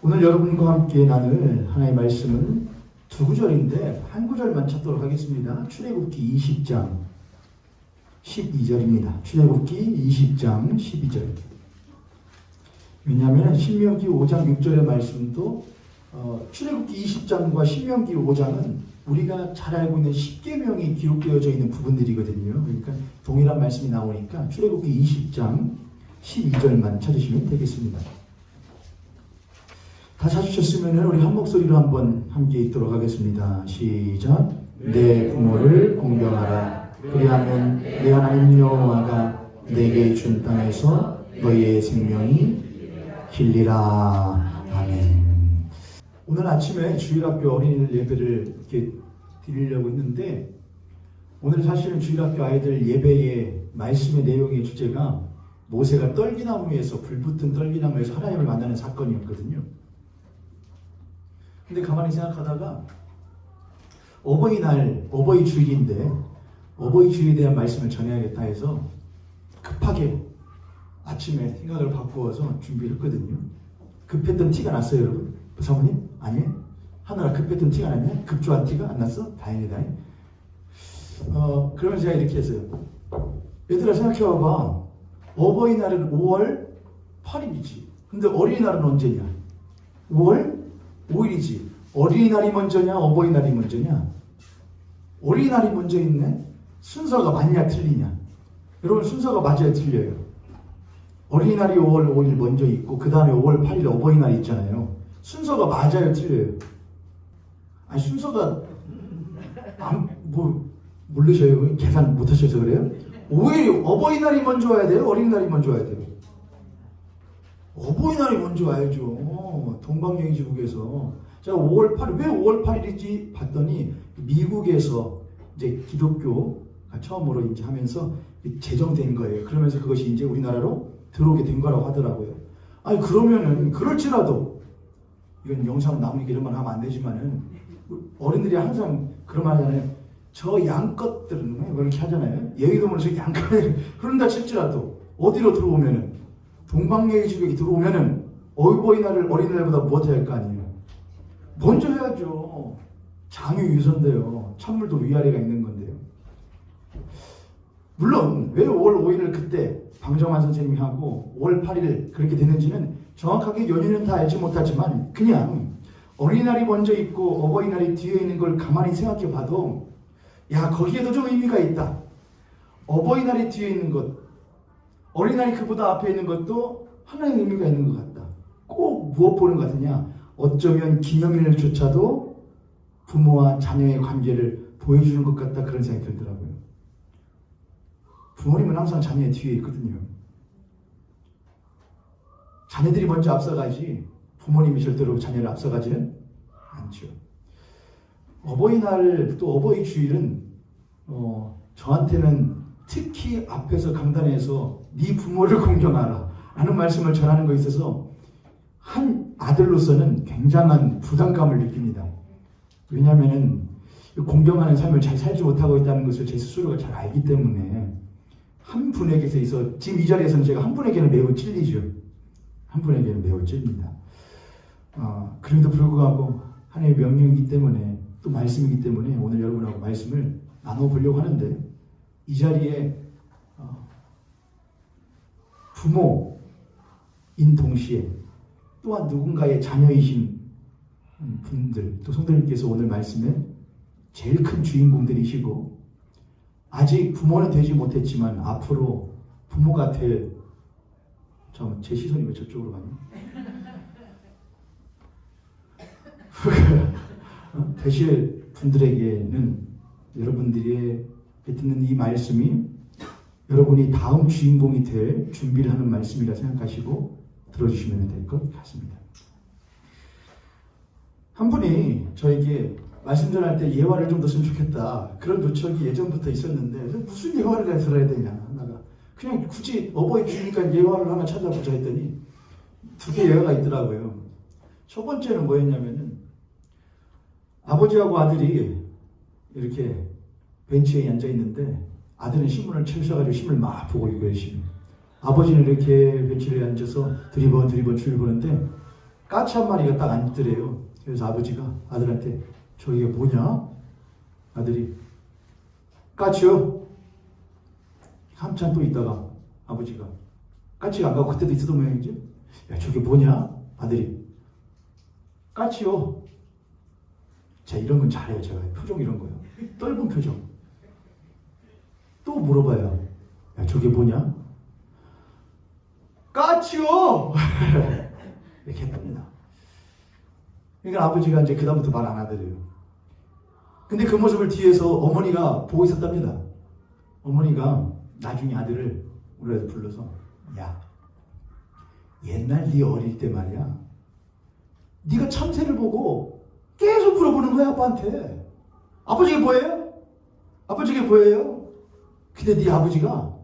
오늘 여러분과 함께 나눌 하나의 말씀은 두 구절인데 한 구절만 찾도록 하겠습니다. 출애굽기 20장 12절입니다. 출애굽기 20장 12절. 왜냐하면 신명기 5장 6절의 말씀도 출애굽기 20장과 신명기 5장은 우리가 잘 알고 있는 십계명이 기록되어져 있는 부분들이거든요. 그러니까 동일한 말씀이 나오니까 출애굽기 20장 12절만 찾으시면 되겠습니다. 다 찾으셨으면 우리 한 목소리로 한번 함께 읽도록 하겠습니다. 시작. 내 부모를 공경하라. 그리하면 내 하나님 여호와가 내게 준 땅에서 너희의 생명이 길리라. 아멘. 오늘 아침에 주일학교 어린이들 예배를 이렇게 드리려고 했는데, 오늘 사실은 주일학교 아이들 예배의 말씀의 내용의 주제가 모세가 떨기나무에서, 불붙은 떨기나무에서 하나님을 만나는 사건이었거든요. 근데 가만히 생각하다가 어버이날, 어버이 주일인데 어버이 주일에 대한 말씀을 전해야겠다 해서 급하게 아침에 생각을 바꾸어서 준비를 했거든요. 급했던 티가 났어요, 여러분? 사모님? 아니에요? 하느라 급했던 티가 났냐? 급조한 티가 안 났어? 다행이다. 그러면 제가 이렇게 했어요. 얘들아 생각해봐봐. 어버이날은 5월 8일이지. 근데 어린이날은 언제냐? 5월 5일이지. 어린이날이 먼저냐? 어버이날이 먼저냐? 어린이날이 먼저 있네? 순서가 맞냐 틀리냐? 여러분 순서가 맞아야 틀려요. 어린이날이 5월 5일 먼저 있고 그 다음에 5월 8일 어버이날이 있잖아요. 순서가 맞아요 틀려요? 아니 순서가 모르셔요? 계산 못하셔서 그래요? 5일 어버이날이 먼저 와야 돼요? 어린이날이 먼저 와야 돼요? 어버이날이 먼저 와야죠. 동방예의지국에서. 제가 5월 8일, 왜 5월 8일이지? 봤더니 미국에서 이제 기독교가 처음으로 이제 하면서 제정된 거예요. 그러면서 그것이 이제 우리나라로 들어오게 된 거라고 하더라고요. 아니, 그러면은, 그럴지라도, 이건 영상 나오니까 이런 말 하면 안 되지만은, 어른들이 항상 그런 말 하잖아요. 저 양껏들은, 왜 이렇게 하잖아요. 예의도 모르면서 양껏들, 그런다 칠지라도, 어디로 들어오면은, 동방예의지국에 들어오면은, 어버이날을 어린이날보다 못해야 할 거 아니에요. 먼저 해야죠. 장유유선인데요. 찬물도 위아래가 있는 건데요. 물론 왜 5월 5일을 그때 방정환 선생님이 하고 5월 8일 그렇게 됐는지는 정확하게 연유는 다 알지 못하지만, 그냥 어린이날이 먼저 있고 어버이날이 뒤에 있는 걸 가만히 생각해 봐도 야, 거기에도 좀 의미가 있다. 어버이날이 뒤에 있는 것, 어린이날이 그보다 앞에 있는 것도 하나의 의미가 있는 것 같다. 꼭 무엇 보는 것 같으냐? 어쩌면 기념일조차도 부모와 자녀의 관계를 보여주는 것 같다, 그런 생각이 들더라고요. 부모님은 항상 자녀의 뒤에 있거든요. 자녀들이 먼저 앞서가지 부모님이 절대로 자녀를 앞서가지는 않죠. 어버이날 또 어버이 주일은 저한테는 특히 앞에서 강단에서 네 부모를 공경하라 라는 말씀을 전하는 것에 있어서 한 아들로서는 굉장한 부담감을 느낍니다. 왜냐하면 공경하는 삶을 잘 살지 못하고 있다는 것을 제 스스로가 잘 알기 때문에 한 분에게서 있어, 지금 이 자리에서는 제가 한 분에게는 매우 찔리죠. 한 분에게는 매우 찔립니다. 그럼에도 불구하고 하나님의 명령이기 때문에, 또 말씀이기 때문에 오늘 여러분하고 말씀을 나눠보려고 하는데, 이 자리에 부모인 동시에 또한 누군가의 자녀이신 분들, 또 성도님께서 오늘 말씀에 제일 큰 주인공들이시고, 아직 부모는 되지 못했지만 앞으로 부모가 될, 제 시선이 왜 저쪽으로 가냐? 되실 분들에게는 여러분들이 듣는 이 말씀이 여러분이 다음 주인공이 될 준비를 하는 말씀이라 생각하시고 들어주시면 될 것 같습니다. 한 분이 저에게 말씀 전할 때 예화를 좀 뒀으면 좋겠다, 그런 요청이 예전부터 있었는데, 무슨 예화를 들어야 되냐, 하나가 그냥 굳이 어버이 주니까 예화를 하나 찾아보자 했더니 두 개 예화가 있더라고요. 첫 번째는 뭐였냐면은, 아버지하고 아들이 이렇게 벤치에 앉아 있는데 아들은 신문을 펼쳐가지고 신문을 막 보고 있고 열심히, 아버지는 이렇게 벤치에 앉아서 드리번 줄 보는데 까치 한 마리가 딱 앉더래요. 그래서 아버지가 아들한테 저게 뭐냐? 아들이 까치요? 한참 또 있다가 아버지가 까치가 안 가고 그때도 있었던 모양이지? 야 저게 뭐냐? 아들이 까치요. 자 이런 건 잘해요. 제가 표정 이런 거요. 떫은 표정. 또 물어봐요. 야 저게 뭐냐? 까치요. 이렇게 했답니다. 그러니까 아버지가 이제 그다음부터 말 안 하더래요. 근데 그 모습을 뒤에서 어머니가 보고 있었답니다. 어머니가 나중에 아들을 우리 아들 불러서 야 옛날 네 어릴 때 말이야 네가 참새를 보고 계속 물어보는 거야 아빠한테. 아빠 저게 뭐예요? 아빠 저게 뭐예요? 근데 네 아버지가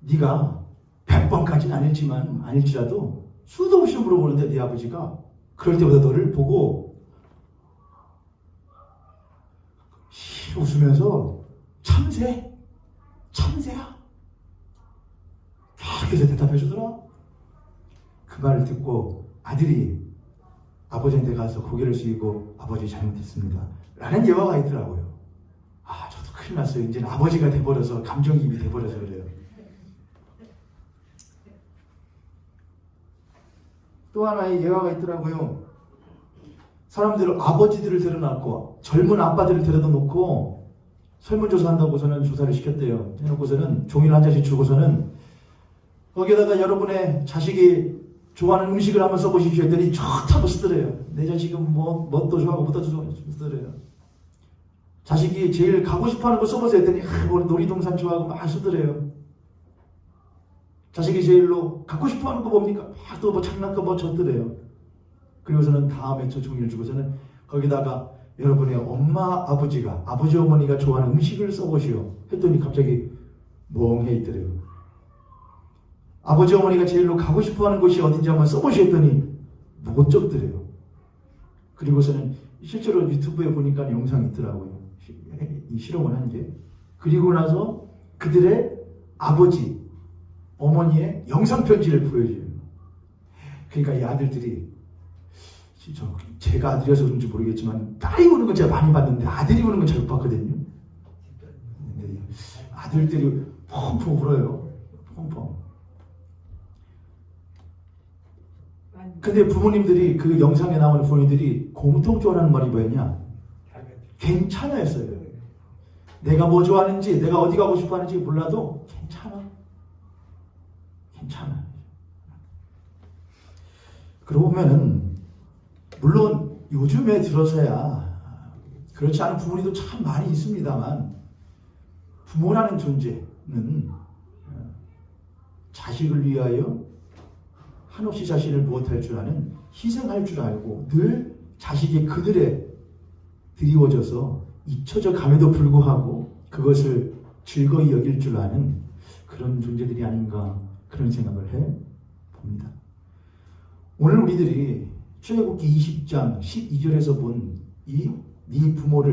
네가 100번까지는 아닐지라도 수도 없이 물어보는데 네 아버지가 그럴 때마다 너를 보고 웃으면서 참새야 그렇게 대답해 주더라. 그 말을 듣고 아들이 아버지한테 가서 고개를 숙이고 아버지 잘못했습니다 라는 예화가 있더라고요. 아 저도 큰일 났어요. 이제는 아버지가 돼버려서 감정이입이 돼버려서 그래요. 또 하나의 예화가 있더라고요. 사람들은 아버지들을 데려놨고 젊은 아빠들을 데려다 놓고 설문조사한다고서는 조사를 시켰대요. 해놓고서는 종이를 한 장씩 주고서는 거기에다가 여러분의 자식이 좋아하는 음식을 한번 써보십시오 했더니 좋다고 쓰더래요. 내 자식은 뭣도 좋아하고 뭣도 좋아하고 쓰더래요. 자식이 제일 가고 싶어하는 거 써보세요 했더니 놀이동산 좋아하고 막 쓰더래요. 자식이 제일로 갖고 싶어하는 거 뭡니까? 막 또 장난감 줬더래요. 그리고서는 다음에 저 종이를 주고서는 거기다가 여러분의 엄마 아버지가 아버지 어머니가 좋아하는 음식을 써보시오 했더니 갑자기 멍해 있더래요. 아버지 어머니가 제일로 가고 싶어하는 곳이 어딘지 한번 써보시오 했더니 못 적더래요. 그리고서는 실제로 유튜브에 보니까 영상이 있더라고요. 이 실험을 한 게. 그리고 나서 그들의 아버지 어머니의 영상편지를 보여줘요. 그러니까 이 아들들이 제가 아들이어서 그런지 모르겠지만 딸이 우는 건 제가 많이 봤는데 아들이 우는 건 잘 못 봤거든요. 아들들이 펑펑 울어요. 펑펑. 근데 부모님들이 그 영상에 나오는 부모님들이 공통적으로 하는 말이 뭐였냐? 괜찮아 했어요. 내가 뭐 좋아하는지 내가 어디 가고 싶어 하는지 몰라도 괜찮아. 그러고 보면은 물론 요즘에 들어서야 그렇지 않은 부모님도 참 많이 있습니다만 부모라는 존재는 자식을 위하여 한없이 자신을 무엇할 줄 아는 희생할 줄 알고 늘 자식이 그들에 드리워져서 잊혀져 감에도 불구하고 그것을 즐거이 여길 줄 아는 그런 존재들이 아닌가 그런 생각을 해봅니다. 오늘 우리들이 출애굽기 20장 12절에서 본 이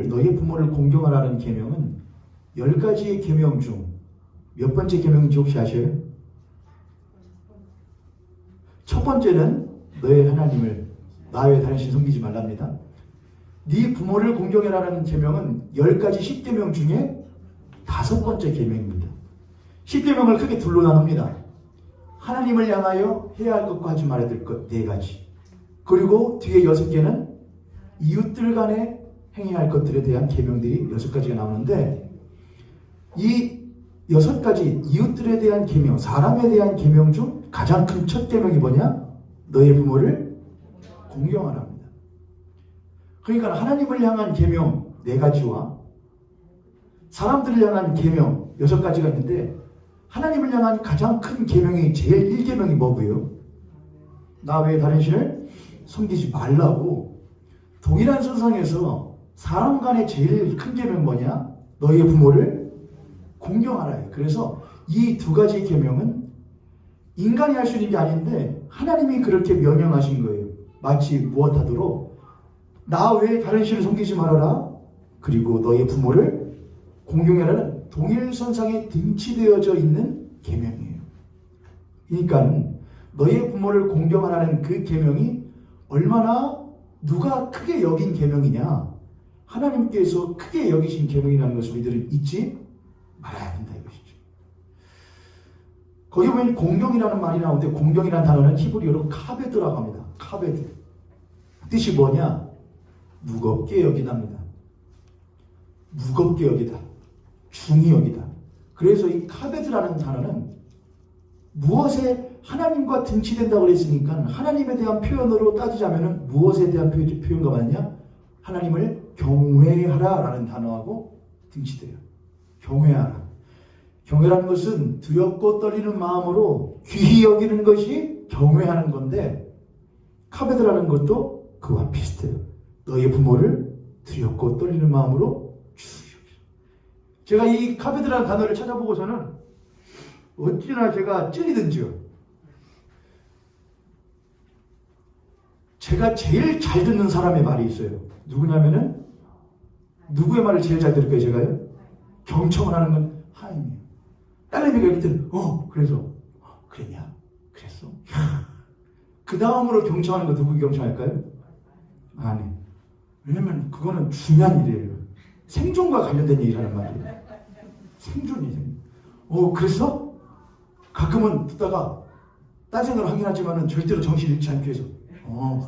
너의 부모를 공경하라는 계명은 10가지의 계명 중 몇 번째 계명인지 혹시 아셔요? 첫 번째는 너의 하나님을 나 외에 다른 신 섬기지 말랍니다. 네 부모를 공경해라라는 계명은 10가지 10계명 중에 5번째 계명입니다. 10계명을 크게 둘로 나눕니다. 하나님을 향하여 해야 할 것과 하지 말아야 될 것 4가지. 그리고 뒤에 6개는 이웃들 간에 행해야 할 것들에 대한 계명들이 6가지가 나오는데 이 6가지 이웃들에 대한 계명, 사람에 대한 계명 중 가장 큰 첫 계명이 뭐냐? 너의 부모를 공경하랍니다. 그러니까 하나님을 향한 계명 4가지와 사람들을 향한 계명 6가지가 있는데 하나님을 향한 가장 큰 계명이 제일 1계명이 뭐고요? 나 외에 다른 신을 섬기지 말라고. 동일한 선상에서 사람 간의 제일 큰 계명 뭐냐? 너희의 부모를 공경하라. 그래서 이 2가지 계명은 인간이 할 수 있는 게 아닌데 하나님이 그렇게 명령하신 거예요. 마치 무엇하도록 나 외에 다른 신을 섬기지 말아라. 그리고 너희의 부모를 공경하라는 동일선상에 등치되어져 있는 계명이에요. 그러니까 너희의 부모를 공경하라는 그 계명이 얼마나 누가 크게 여긴 계명이냐? 하나님께서 크게 여기신 계명이라는 것을 우리들은 잊지 말아야 된다 이것이죠. 거기 보면 공경이라는 말이 나오는데 공경이라는 단어는 히브리어로 카베드라고 합니다. 카베드. 뜻이 뭐냐? 무겁게 여기답니다. 무겁게 여기다. 중히 여기다. 그래서 이 카베드라는 단어는 무엇에 하나님과 등치된다고 그랬으니까 하나님에 대한 표현으로 따지자면 무엇에 대한 표현과 같냐? 하나님을 경외하라 라는 단어하고 등치돼요. 경외하라. 경외라는 것은 두렵고 떨리는 마음으로 귀히 여기는 것이 경외하는 건데 카베드라는 것도 그와 비슷해요. 너의 부모를 두렵고 떨리는 마음으로 주의 여기라. 제가 이 카베드라는 단어를 찾아보고서는 어찌나 제가 찔리든지요. 제가 제일 잘 듣는 사람의 말이 있어요. 누구냐면은 누구의 말을 제일 잘 들을까요? 제가요? 경청을 하는 건 하나님이에요. 딸내미가 얘기 때는 그래서 그랬냐? 그랬어? 그 다음으로 경청하는 거 누구 경청할까요? 아니. 왜냐면 그거는 중요한 일이에요. 생존과 관련된 일이라는 말이에요. 생존이. 그랬어? 가끔은 듣다가 딴 생각을 하긴 하지만은 절대로 정신 잃지 않기 위해서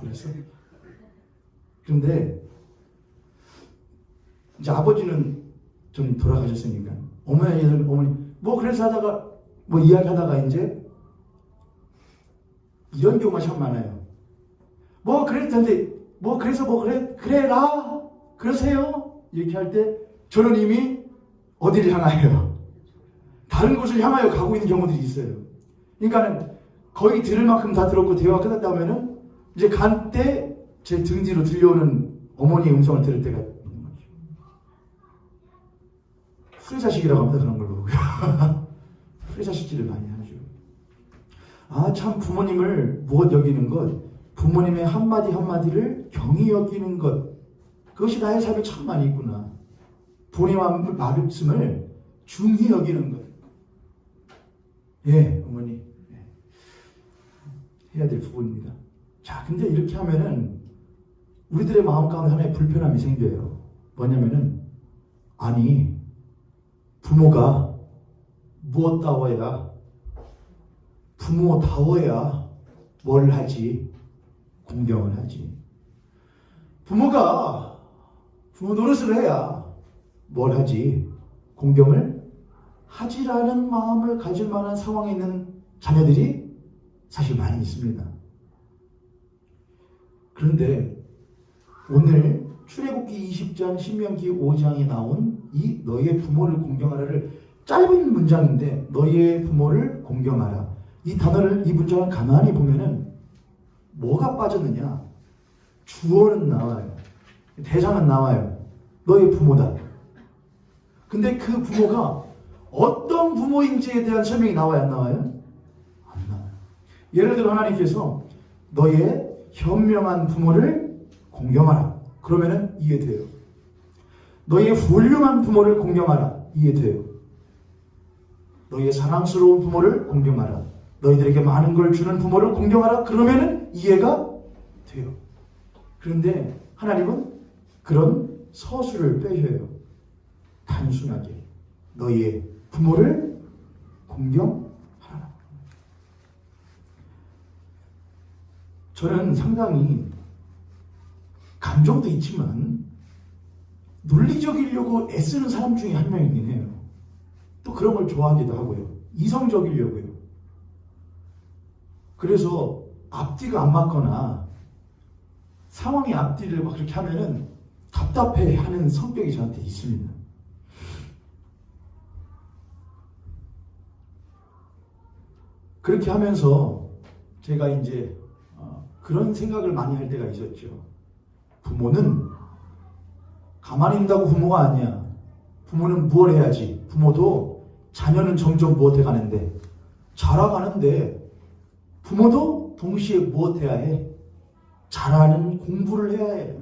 그랬어? 그런데 이제 아버지는 좀 돌아가셨으니까 어머니 그래서 하다가 이야기하다가 이제 이런 경우가 참 많아요. 그랬는데 그래라 그러세요 이렇게 할 때 저는 이미 어디를 향하여 다른 곳을 향하여 가고 있는 경우들이 있어요. 그러니까는 거의 들을 만큼 다 들었고 대화가 끝났다 하면은 이제 간 때 제 등 뒤로 들려오는 어머니의 음성을 들을 때가 있는 거죠. 후레자식이라고 합니다. 그런 걸로. 후레자식질을 많이 하죠. 참 부모님을 무엇 여기는 것, 부모님의 한마디 한마디를 경히 여기는 것, 그것이 나의 삶에 참 많이 있구나. 부모님의 말씀을 중히 여기는 것. 예, 어머니. 해야 될 부분입니다. 자, 근데 이렇게 하면은 우리들의 마음 가운데 하나의 불편함이 생겨요. 뭐냐면은 아니 부모가 무엇다워야 부모다워야 뭘 하지? 공경을 하지. 부모가 부모 노릇을 해야 뭘 하지? 공경을 하지라는 마음을 가질 만한 상황에 있는 자녀들이 사실 많이 있습니다. 그런데 오늘 출애굽기 20장 신명기 5장에 나온 이 너희의 부모를 공경하라를 짧은 문장인데 너희의 부모를 공경하라. 이 단어를 이 문장을 가만히 보면은 뭐가 빠졌느냐? 주어는 나와요. 대상은 나와요. 너희의 부모다. 근데 그 부모가 어떤 부모인지에 대한 설명이 나와요? 안 나와요? 안 나와요. 예를 들어 하나님께서 너희의 현명한 부모를 공경하라. 그러면은 이해돼요. 너희의 훌륭한 부모를 공경하라. 이해돼요. 너희의 사랑스러운 부모를 공경하라. 너희들에게 많은 걸 주는 부모를 공경하라. 그러면은 이해가 돼요. 그런데 하나님은 그런 서술을 빼셔요. 단순하게 너희의 부모를 공경하라. 저는 상당히 감정도 있지만 논리적이려고 애쓰는 사람 중에 한 명이긴 해요. 또 그런 걸 좋아하기도 하고요. 이성적이려고요. 그래서 앞뒤가 안 맞거나 상황의 앞뒤를 막 그렇게 하면은 답답해하는 성격이 저한테 있습니다. 그렇게 하면서 제가 이제 그런 생각을 많이 할 때가 있었죠. 부모는 가만히 있는다고 부모가 아니야. 부모는 무엇을 해야지. 부모도 자녀는 점점 무엇해 가는데 자라가는데 부모도 동시에 무엇 해야 해? 잘하는 공부를 해야 해.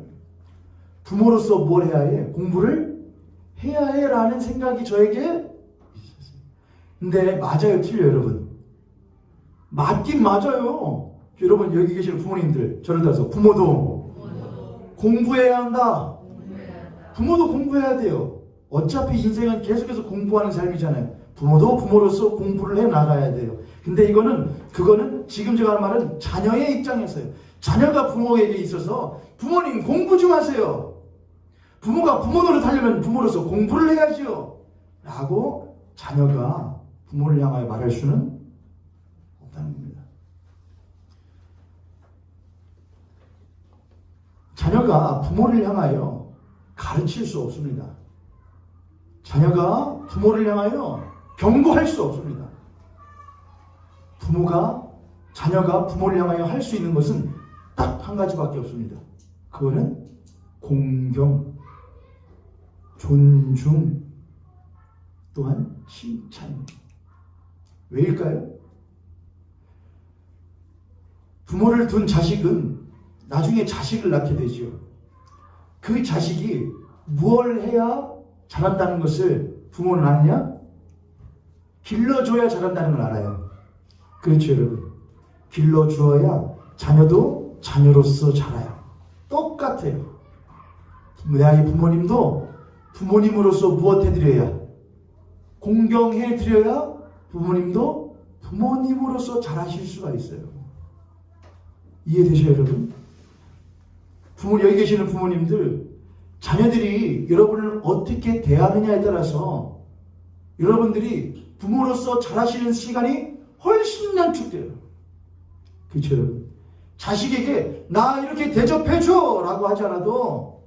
부모로서 뭘 해야 해? 공부를 해야 해 라는 생각이 저에게 있었어요. 근데 맞아요, 틀려요, 여러분? 맞긴 맞아요. 여러분 여기 계시는 부모님들 저를 따라서 부모도 공부해야 한다. 부모도 공부해야 돼요. 어차피 인생은 계속해서 공부하는 삶이잖아요. 부모도 부모로서 공부를 해 나가야 돼요. 근데 그거는 지금 제가 하는 말은 자녀의 입장에서요. 자녀가 부모에게 있어서 부모님 공부 좀 하세요. 부모가 부모 노릇하려면 부모로서 공부를 해야지요. 라고 자녀가 부모를 향하여 말할 수는 없다는 겁니다. 자녀가 부모를 향하여 가르칠 수 없습니다. 자녀가 부모를 향하여 경고할 수 없습니다. 자녀가 부모를 향하여 할 수 있는 것은 딱 한 가지밖에 없습니다. 그거는 공경, 존중, 또한 칭찬. 왜일까요? 부모를 둔 자식은 나중에 자식을 낳게 되지요. 그 자식이 무엇을 해야 자란다는 것을 부모는 아느냐? 길러줘야 자란다는 걸 알아요. 그렇죠, 여러분. 길러주어야 자녀도 자녀로서 자라요. 똑같아요. 나의 부모님도 부모님으로서 무엇 해드려야? 공경해드려야 부모님도 부모님으로서 자라실 수가 있어요. 이해되셔요, 여러분? 여기 계시는 부모님들, 자녀들이 여러분을 어떻게 대하느냐에 따라서 여러분들이 부모로서 자라시는 시간이 훨씬 단축돼요. 그렇죠, 여러분? 자식에게 나 이렇게 대접해줘 라고 하지 않아도,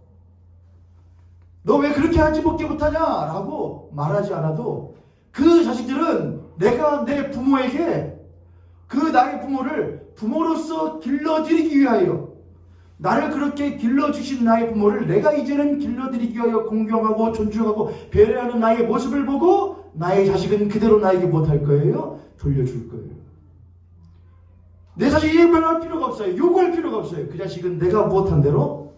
너 왜 그렇게 하지 못하냐 라고 말하지 않아도 그 자식들은 내가 내 부모에게 나의 부모를 부모로서 길러드리기 위하여, 나를 그렇게 길러주신 나의 부모를 내가 이제는 길러드리기 위하여 공경하고 존중하고 배려하는 나의 모습을 보고 나의 자식은 그대로 나에게 못할 거예요? 돌려줄 거예요. 내 자식이 변할 필요가 없어요. 요구할 필요가 없어요. 그 자식은 내가 못한 대로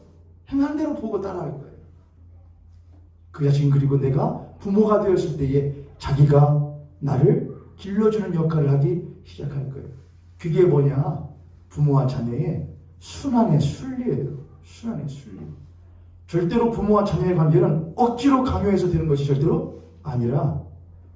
행한 대로 보고 따라할 거예요. 그 자식은 그리고 내가 부모가 되었을 때에 자기가 나를 길러주는 역할을 하기 시작할 거예요. 그게 뭐냐? 부모와 자녀의 순환의 순리예요. 순환의 순리. 절대로 부모와 자녀의 관계는 억지로 강요해서 되는 것이 절대로 아니라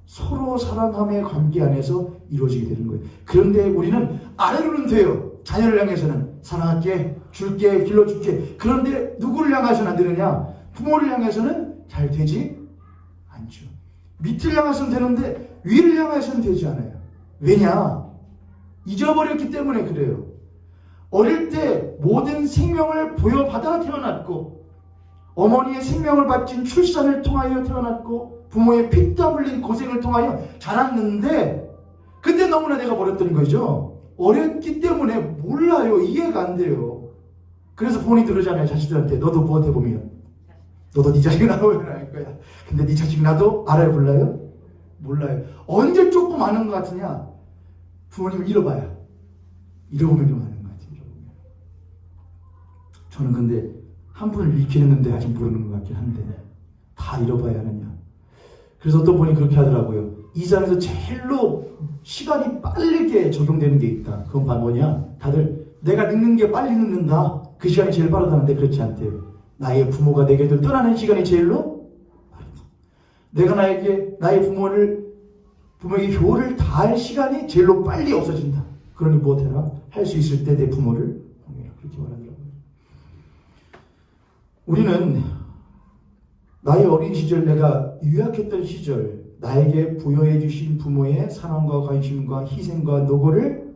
서로 사랑함의 관계 안에서 이루어지게 되는 거예요. 그런데 우리는 아래로는 돼요. 자녀를 향해서는 사랑할게, 줄게, 길러줄게. 그런데 누구를 향해서는 안 되느냐? 부모를 향해서는 잘 되지 않죠. 밑을 향해서는 되는데 위를 향해서는 되지 않아요. 왜냐? 잊어버렸기 때문에 그래요. 어릴 때 모든 생명을 부여받아 태어났고, 어머니의 생명을 바친 출산을 통하여 태어났고, 부모의 피땀 흘린 고생을 통하여 자랐는데, 그때 너무나 내가 버렸던 거죠. 어렸기 때문에 몰라요. 이해가 안 돼요. 그래서 부모님 그러잖아요. 자식들한테 너도 무엇 해보면 너도 네 자식 나오면 알 거야. 근데 네 자식 나도 알아요? 몰라요? 몰라요. 언제 조금 아는 것 같으냐? 부모님을 잃어봐야. 잃어보면 좀 아는 것 같아요. 잃어보면. 저는 근데 한 분을 잃긴 했는데 아직 모르는 것 같긴 한데 다 잃어봐야 하느냐. 그래서 어떤 분이 그렇게 하더라고요. 이 세상에서 제일로 시간이 빠르게 적용되는 게 있다. 그건 뭐냐? 다들 내가 늙는 게 빨리 늙는다. 그 시간이 제일 빠르다는데 그렇지 않대요. 나의 부모가 내게들 떠나는 시간이 제일로 빠르다. 내가 나의 부모에게 효를 다할 시간이 제일로 빨리 없어진다. 그러니 무엇해라? 할 수 있을 때 내 부모를 공유해라. 그렇게 말하더라고요. 우리는 나의 어린 시절, 내가 유약했던 시절, 나에게 부여해 주신 부모의 사랑과 관심과 희생과 노고를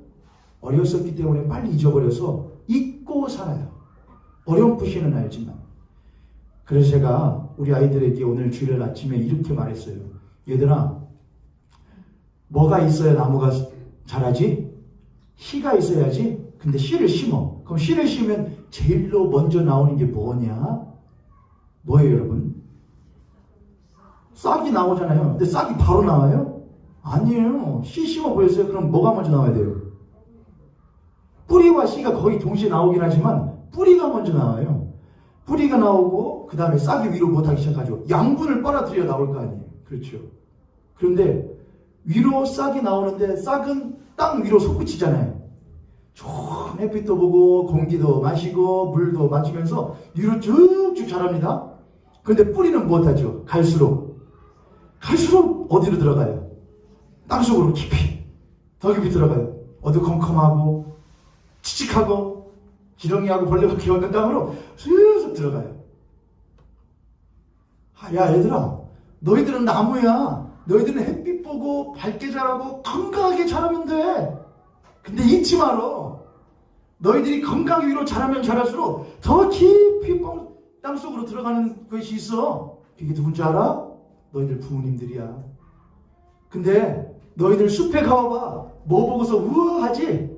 어렸었기 때문에 빨리 잊어버려서 잊고 살아요. 어렴풋이는 알지만. 그래서 제가 우리 아이들에게 오늘 주일 아침에 이렇게 말했어요. 얘들아, 뭐가 있어야 나무가 자라지? 씨가 있어야지. 근데 씨를 심어. 그럼 씨를 심으면 제일로 먼저 나오는 게 뭐냐? 뭐예요, 여러분? 싹이 나오잖아요. 근데 싹이 바로 나와요? 아니에요. 씨 심어 보였어요? 그럼 뭐가 먼저 나와야 돼요? 뿌리와 씨가 거의 동시에 나오긴 하지만 뿌리가 먼저 나와요. 뿌리가 나오고 그 다음에 싹이 위로 못하기 시작하죠. 양분을 빨아들여 나올 거 아니에요. 그렇죠. 그런데 위로 싹이 나오는데 싹은 땅 위로 솟구치잖아요. 좋은 햇빛도 보고 공기도 마시고 물도 마시면서 위로 쭉쭉 자랍니다. 그런데 뿌리는 무엇하죠? 갈수록 어디로 들어가요? 땅속으로 깊이, 더 깊이 들어가요. 어두컴컴하고 칙칙하고 지렁이하고 벌레밖에 없는 땅으로 슬슬 들어가요. 야 얘들아, 너희들은 나무야. 너희들은 햇빛 보고 밝게 자라고 건강하게 자라면 돼. 근데 잊지 마라. 너희들이 건강 위로 자라면 자랄수록 더 깊이 땅속으로 들어가는 것이 있어. 그게 누군지 알아? 너희들 부모님들이야. 근데 너희들 숲에 가봐봐. 뭐 보고서 우아하지?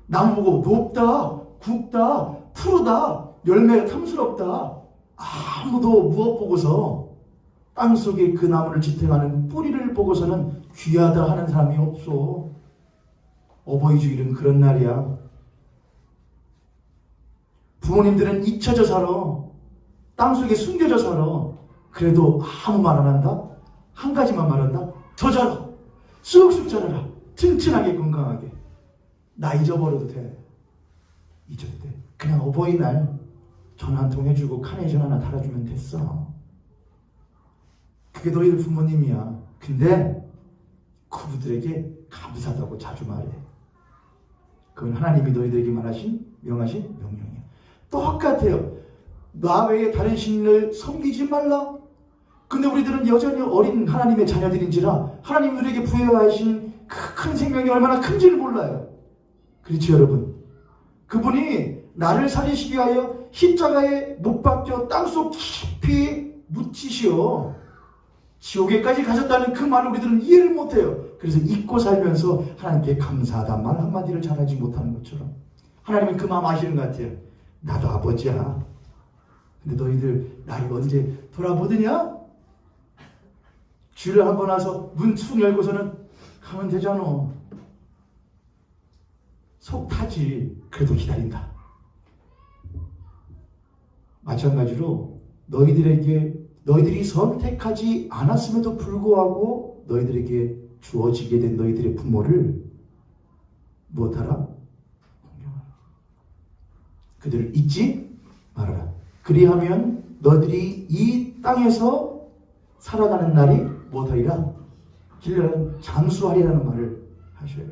나무 보고 높다, 굵다, 푸르다, 열매가 탐스럽다. 아무도 무엇 보고서 땅속에 그 나무를 지탱하는 뿌리를 보고서는 귀하다 하는 사람이 없어. 어버이 주일은 그런 날이야. 부모님들은 잊혀져 살아. 땅속에 숨겨져 살아. 그래도 아무 말 안 한다? 한 가지만 말한다? 더 자라. 쑥쑥 자라라. 튼튼하게 건강하게. 나 잊어버려도 돼. 잊어도 돼. 그냥 어버이날 전화 한 통 해주고 카네이션 하나 달아주면 됐어. 그게 너희들 부모님이야. 근데 그분들에게 감사하다고 자주 말해. 그건 하나님이 너희들에게 명하신 명령이야. 똑같아요. 나 외에 다른 신을 섬기지 말라. 근데 우리들은 여전히 어린 하나님의 자녀들인지라 하나님 우리에게 부여하신 그 큰 생명이 얼마나 큰지를 몰라요. 그렇죠 여러분? 그분이 나를 살리시기 위하여 십자가에 못 박혀 땅속 깊이 묻히시어 지옥에까지 가셨다는 그 말을 우리들은 이해를 못해요. 그래서 잊고 살면서 하나님께 감사하다 말 한마디를 잘하지 못하는 것처럼 하나님은 그 마음 아시는 것 같아요. 나도 아버지야. 근데 너희들 나를 언제 돌아보더냐? 주를 한번 와서 문 툭 열고서는 가면 되잖아. 속 타지. 그래도 기다린다. 마찬가지로 너희들이 선택하지 않았음에도 불구하고 너희들에게 주어지게 된 너희들의 부모를 무엇하라? 공경하라. 그들을 잊지 말아라. 그리하면 너희들이 이 땅에서 살아가는 날이 무엇하리라? 길러는 장수하리라는 말을 하셔요.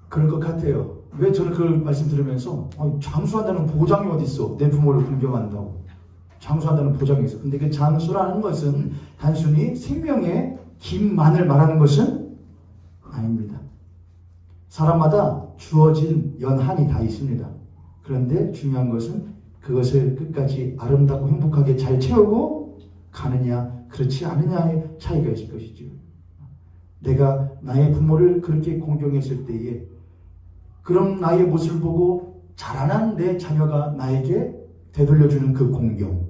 그럴 것 같아요. 왜 저는 그걸 말씀 들으면서 장수한다는 보장이 어디 있어? 내 부모를 공경한다고. 장수한다는 보장이 있어. 근데 그 장수라는 것은 단순히 생명의 김만을 말하는 것은 아닙니다. 사람마다 주어진 연한이 다 있습니다. 그런데 중요한 것은 그것을 끝까지 아름답고 행복하게 잘 채우고 가느냐 그렇지 않느냐의 차이가 있을 것이죠. 내가 나의 부모를 그렇게 공경했을 때에 그런 나의 모습을 보고 자라난 내 자녀가 나에게 되돌려주는 그 공경,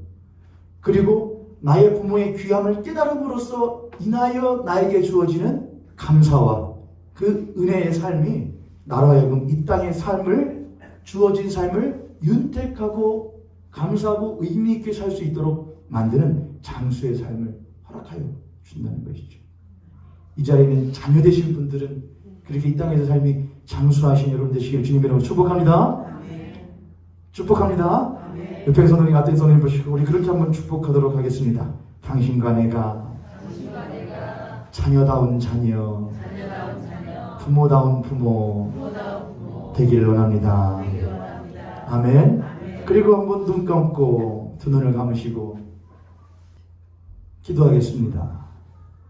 그리고 나의 부모의 귀함을 깨달음으로써 인하여 나에게 주어지는 감사와 그 은혜의 삶이 나로 하여금 이 땅의 삶을, 주어진 삶을 윤택하고 감사하고 의미 있게 살 수 있도록 만드는 장수의 삶을 허락하여 준다는 것이죠. 이 자리에 있는 자녀 되신 분들은 그렇게 이 땅에서 삶이 장수하신 여러분 되시기를 주님의 이름으로 축복합니다. 축복합니다. 옆에 손님, 앞에 손님 보시고 우리 그렇게 한번 축복하도록 하겠습니다. 당신과 내가 자녀다운 자녀, 부모다운 부모 되기를 원합니다. 아멘. 그리고 한번 눈 감고 두 눈을 감으시고 기도하겠습니다.